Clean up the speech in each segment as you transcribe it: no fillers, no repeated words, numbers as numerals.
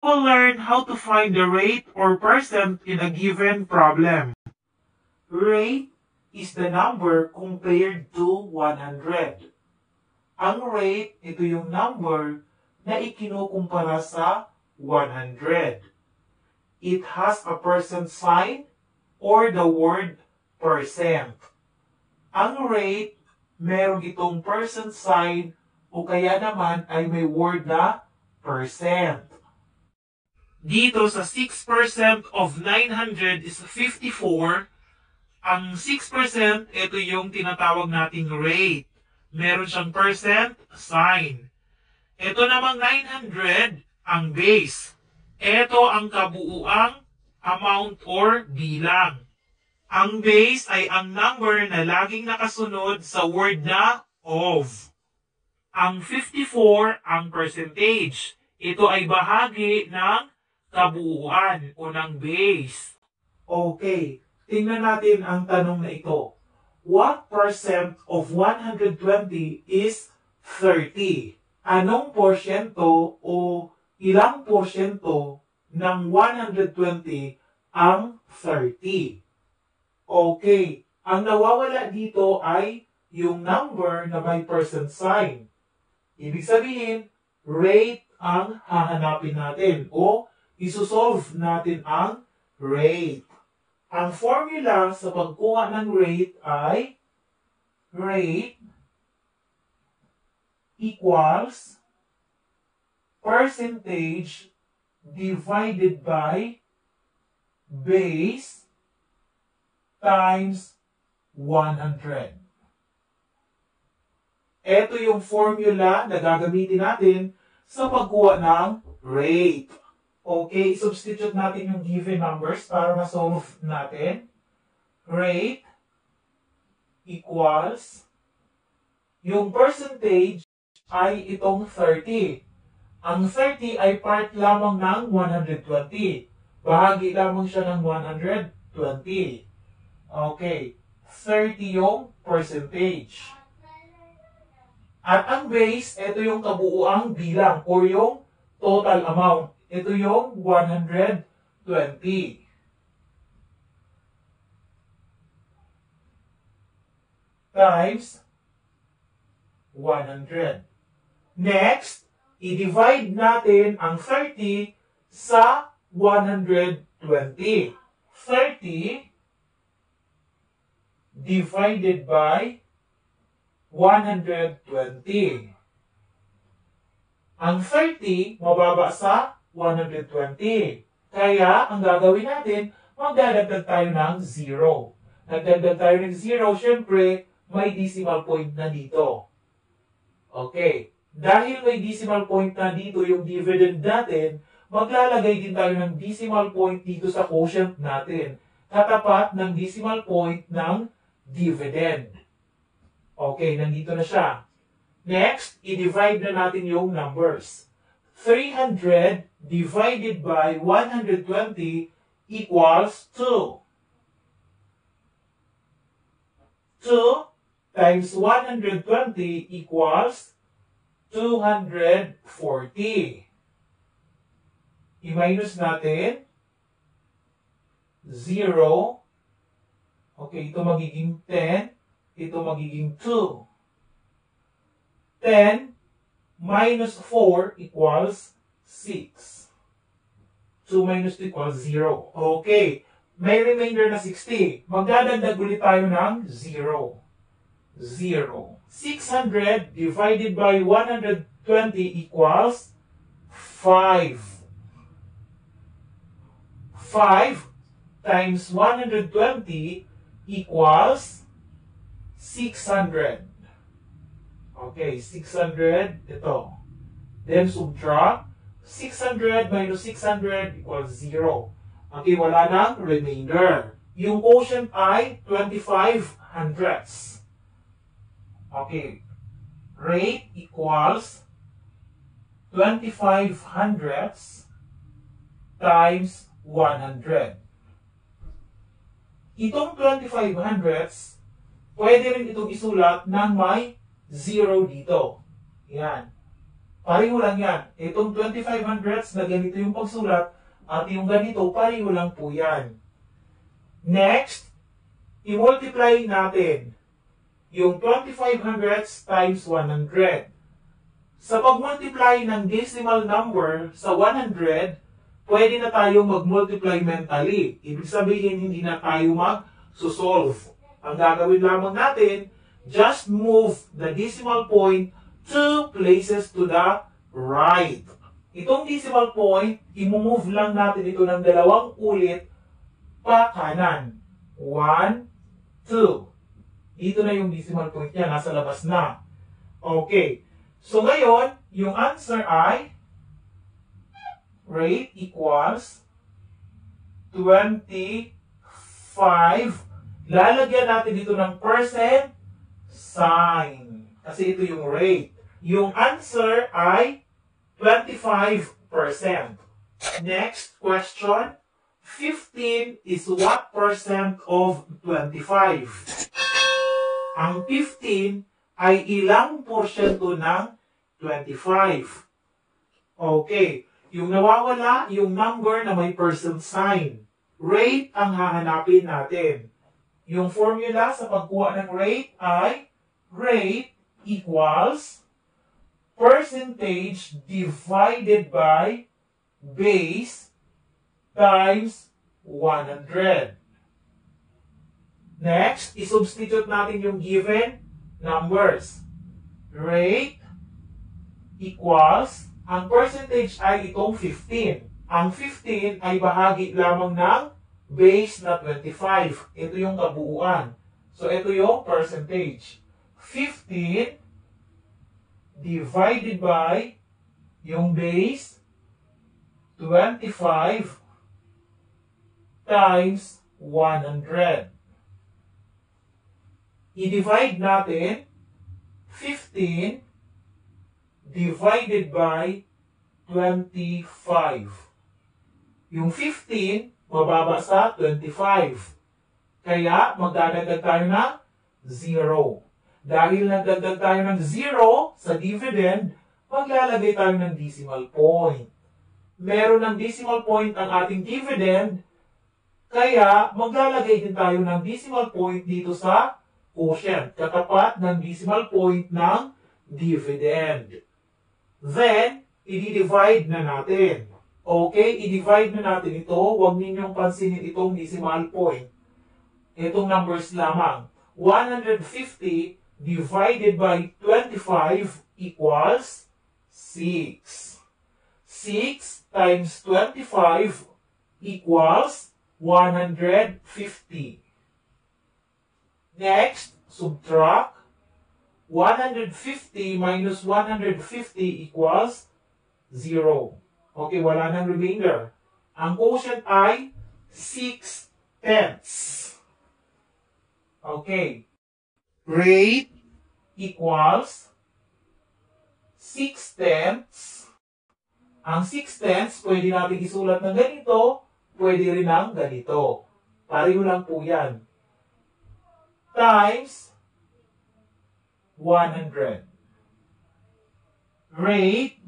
We'll learn how to find the rate or percent in a given problem. Rate is the number compared to 100. Ang rate, ito yung number na ikinukumpara sa 100. It has a percent sign or the word percent. Ang rate, meron itong percent sign o kaya naman ay may word na percent. Dito sa 6% of 900 is 54. Ang 6%, ito yung tinatawag nating rate. Meron siyang percent sign. Ito namang 900, ang base. Ito ang kabuuang amount or bilang. Ang base ay ang number na laging nakasunod sa word na of. Ang 54 ang percentage. Ito ay bahagi ng kabuuan o ng base. Okay, tingnan natin ang tanong na ito. What percent of 120 is 30? Anong porsyento o ilang porsyento ng 120 ang 30? Okay, ang nawawala dito ay yung number na may percent sign. Ibig sabihin, rate ang hahanapin natin o isosolve natin ang rate. Ang formula sa pagkuha ng rate ay rate equals percentage divided by base times 100. Ito yung formula na gagamitin natin sa pagkuha ng rate. Okay, substitute natin yung given numbers para ma-solve natin. Rate equals, yung percentage ay itong 30. Ang 30 ay part lamang ng 120. Bahagi lamang siya ng 120. Okay, 30 yung percentage. At ang base, ito yung kabuuang bilang o yung total amount. Ito yung 120. Times 100. Next, i-divide natin ang 30 sa 120. 30 divided by 120. Ang 30 mababa sa 120. Kaya, ang gagawin natin, magdadagdag tayo ng 0. Nagdagdag tayo ng 0, syempre, may decimal point na dito. Okay. Dahil may decimal point na dito yung dividend natin, maglalagay din tayo ng decimal point dito sa quotient natin. Katapat ng decimal point ng dividend. Okay, nandito na siya. Next, i-divide na natin yung numbers. 300 divided by 120 equals 2. 2 times 120 equals 240. I-minus natin. 0. Okay, ito magiging 10. Ito magiging 2. 10 minus 4 equals 6. 2 minus 2 equals 0. Okay. May remainder na 60. Magdadagdag ulit tayo ng 0. 0. 600 divided by 120 equals 5. 5 times 120 equals 600. Okay, 600, ito. Then subtract, 600 minus 600 equals 0. Okay, wala nang remainder. Yung quotient ay 25 hundredths. Okay, rate equals 25 hundredths times 100. Itong 25 hundredths, pwede rin itong isulat ng may 0 dito. Yan. Pareho lang yan. Itong 25 hundredths na ganito yung pagsulat at yung ganito, pareho lang po yan. Next, i-multiply natin yung 25 hundredths times 100. Sa pag-multiply ng decimal number sa 100, pwede na tayong mag-multiply mentally. Ibig sabihin, hindi na tayo mag-solve. Ang gagawin lamang natin, just move the decimal point 2 places to the right. Itong decimal point, i-move lang natin ito ng 2 ulit pa kanan. 1, 2. Dito na yung decimal point niya, nasa labas na. Okay. So ngayon, yung answer ay rate equals 25. Lalagyan natin dito ng percent sign. Kasi ito yung rate. Yung answer ay 25%. Next question. 15 is what percent of 25? Ang 15 ay ilang porsyento ng 25? Okay. Yung nawawala, yung number na may percent sign. Rate ang hahanapin natin. Yung formula sa pagkuha ng rate ay rate equals percentage divided by base times 100. Next, isubstitute natin yung given numbers. Rate equals, ang percentage ay itong 15. Ang 15 ay bahagi lamang ng base na 25. Ito yung kabuuan. So, ito yung percentage. 15 divided by yung base 25 times 100. I-divide natin 15 divided by 25. Yung 15, mababa sa 25. Kaya, magdadagdag tayo ng 0. Dahil nagdagdag tayo ng 0 sa dividend, maglalagay tayo ng decimal point. Meron ng decimal point ang ating dividend, kaya maglalagay din tayo ng decimal point dito sa quotient, katapat ng decimal point ng dividend. Then, i-divide na natin. Okay, i-divide na natin ito. Huwag ninyong pansinin itong decimal point. Itong numbers lamang. 150 divided by 25 equals 6. 6 times 25 equals 150. Next, subtract. 150 minus 150 equals 0. Okay, wala nang remainder. Ang quotient ay 6/10. Okay. Rate equals 6/10. Ang 6/10, pwede natin isulat ng ganito, pwede rin ng ganito. Pareho lang po yan. Times 100. Rate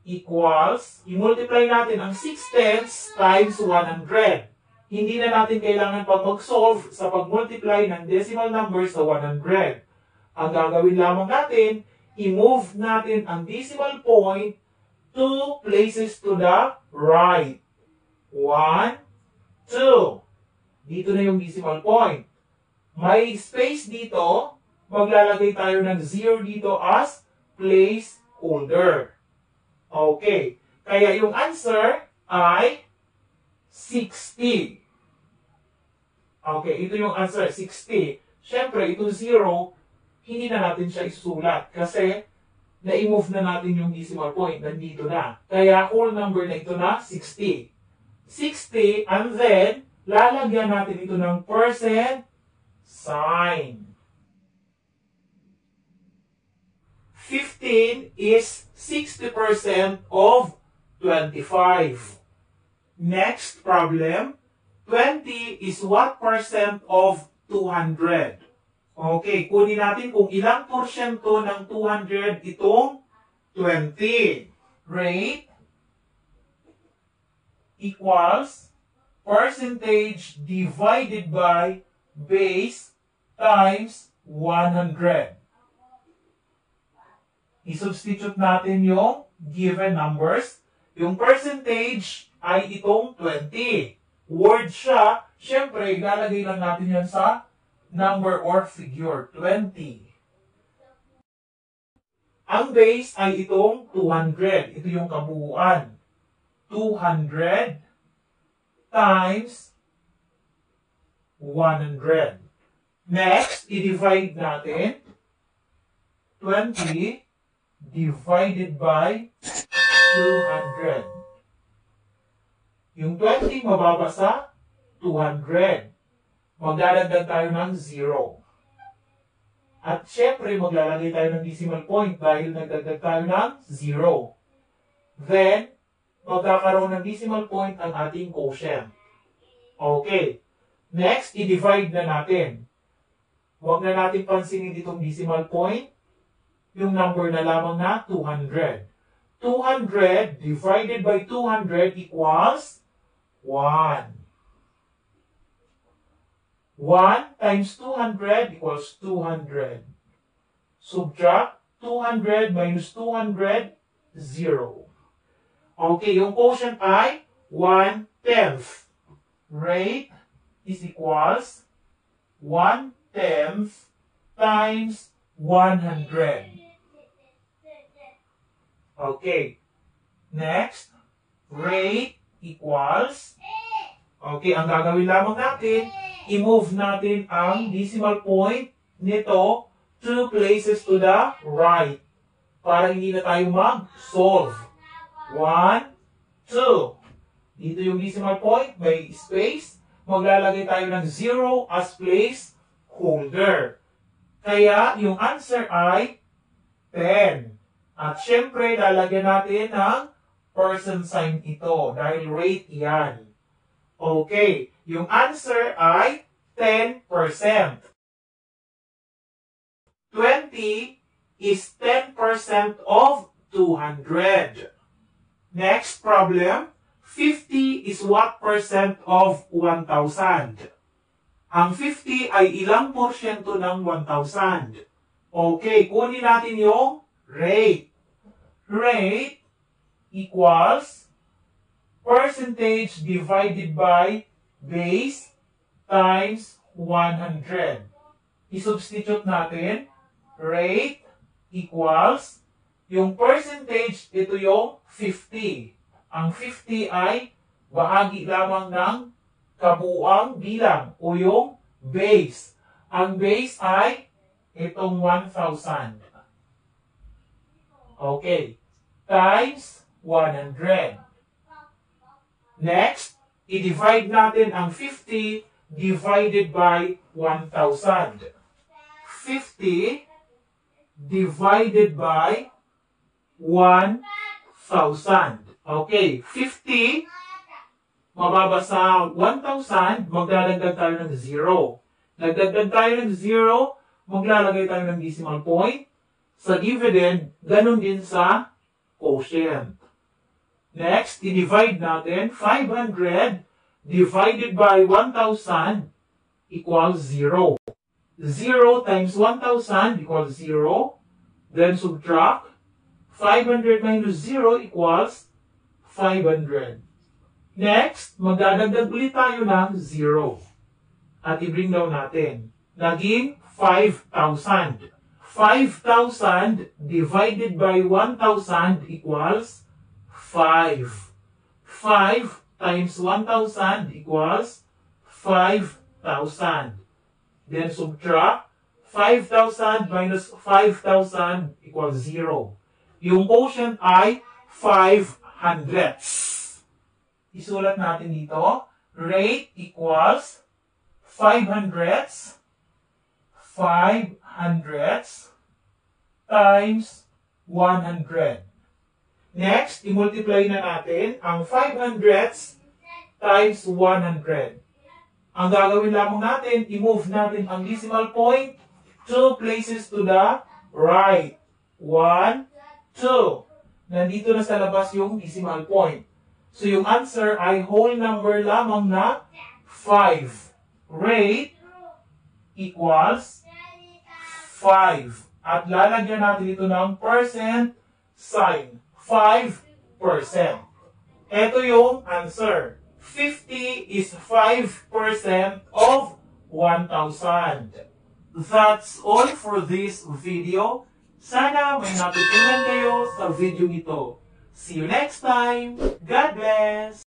equals, i-multiply natin ang 6/10 times 100. Hindi na natin kailangan pag mag-solve sa pag-multiply ng decimal number sa 100. Ang gagawin lamang natin, i-move natin ang decimal point 2 places to the right. 1, 2. Dito na yung decimal point. May space dito, maglalagay tayo ng 0 dito as placeholder. Okay. Kaya yung answer ay 60. Okay, ito yung answer, 60. Siyempre, itong 0, hindi na natin siya isusulat kasi na-move na natin yung decimal point. Nandito na. Kaya whole number na ito na 60. 60, and then, lalagyan natin ito ng percent sign. 15 is 60% of 25. Next problem, 20 is what percent of 200? Okay, kunin natin kung ilang porsyento ng 200 itong 20. Rate equals percentage divided by base times 100. I-substitute natin yung given numbers. Yung percentage ay itong 20. Word siya, syempre, ilalagay lang natin yan sa number or figure, 20. Ang base ay itong 200. Ito yung kabuuan. 200 times 100. Next, i-divide natin 20 divided by 200. Yung 20 mababa sa 200. Maglalagdag tayo ng 0. At syempre, maglalagay tayo ng decimal point dahil nagdagdag tayo ng 0. Then, magkakaroon ng decimal point ang ating quotient. Okay. Next, i-divide na natin. Huwag na natin pansinin itong decimal point. Yung number na lamang na 200. 200 divided by 200 equals 1. 1 times 200 equals 200. Subtract 200 minus 200, 0. Okay, yung quotient ay 1/10. Rate is equals 1/10 times 100. Okay. Next, rate equals, okay, ang gagawin lamang natin, i-move natin ang decimal point nito 2 places to the right para hindi na tayo mag-solve. 1, 2. Dito yung decimal point, may space. Maglalagay tayo ng 0 as place holder. Kaya yung answer ay 10. At syempre, lalagyan natin ng percent sign ito dahil rate yan. Okay, yung answer ay 10%. 20 is 10% of 200. Next problem, 50 is what percent of 1,000? Ang 50 ay ilang porsyento ng 1,000? Okay, kunin natin yung rate. Rate equals percentage divided by base times 100. I-substitute natin. Rate equals, yung percentage, ito yung 50. Ang 50 ay bahagi lamang ng kabuuang bilang o yung base. Ang base ay itong 1,000. Okay. Times 100. Next, i-divide natin ang 50 divided by 1,000. 50 divided by 1,000. Okay, 50, mababa sa 1,000, magdadagdag tayo ng 0. Nagdagdag tayo ng 0, maglalagay tayo ng decimal point. Sa dividend, ganun din sa quotient. Next, i-divide natin. 500 divided by 1,000 equals 0. 0 times 1,000 equals 0. Then subtract. 500 minus 0 equals 500. Next, magdadagdag ulit tayo ng 0. At i-bring down natin. Naging 5,000. 5,000 divided by 1,000 equals 5. 5 times 1,000 equals 5,000. Then subtract. 5,000 minus 5,000 equals 0. Yung quotient ay 500. Isulat natin dito. Rate equals 500 times 100. Next, i-multiply na natin ang 500 times 100. Ang gagawin lamang natin, i-move natin ang decimal point 2 places to the right. 1, 2. Nandito na sa labas yung decimal point. So yung answer ay whole number lamang na 5. Rate equals 5. At lalagyan natin ito ng percent sign. 5%. Ito yung answer. 50 is 5% of 1,000. That's all for this video. Sana may natutunan kayo sa video ito. See you next time. God bless!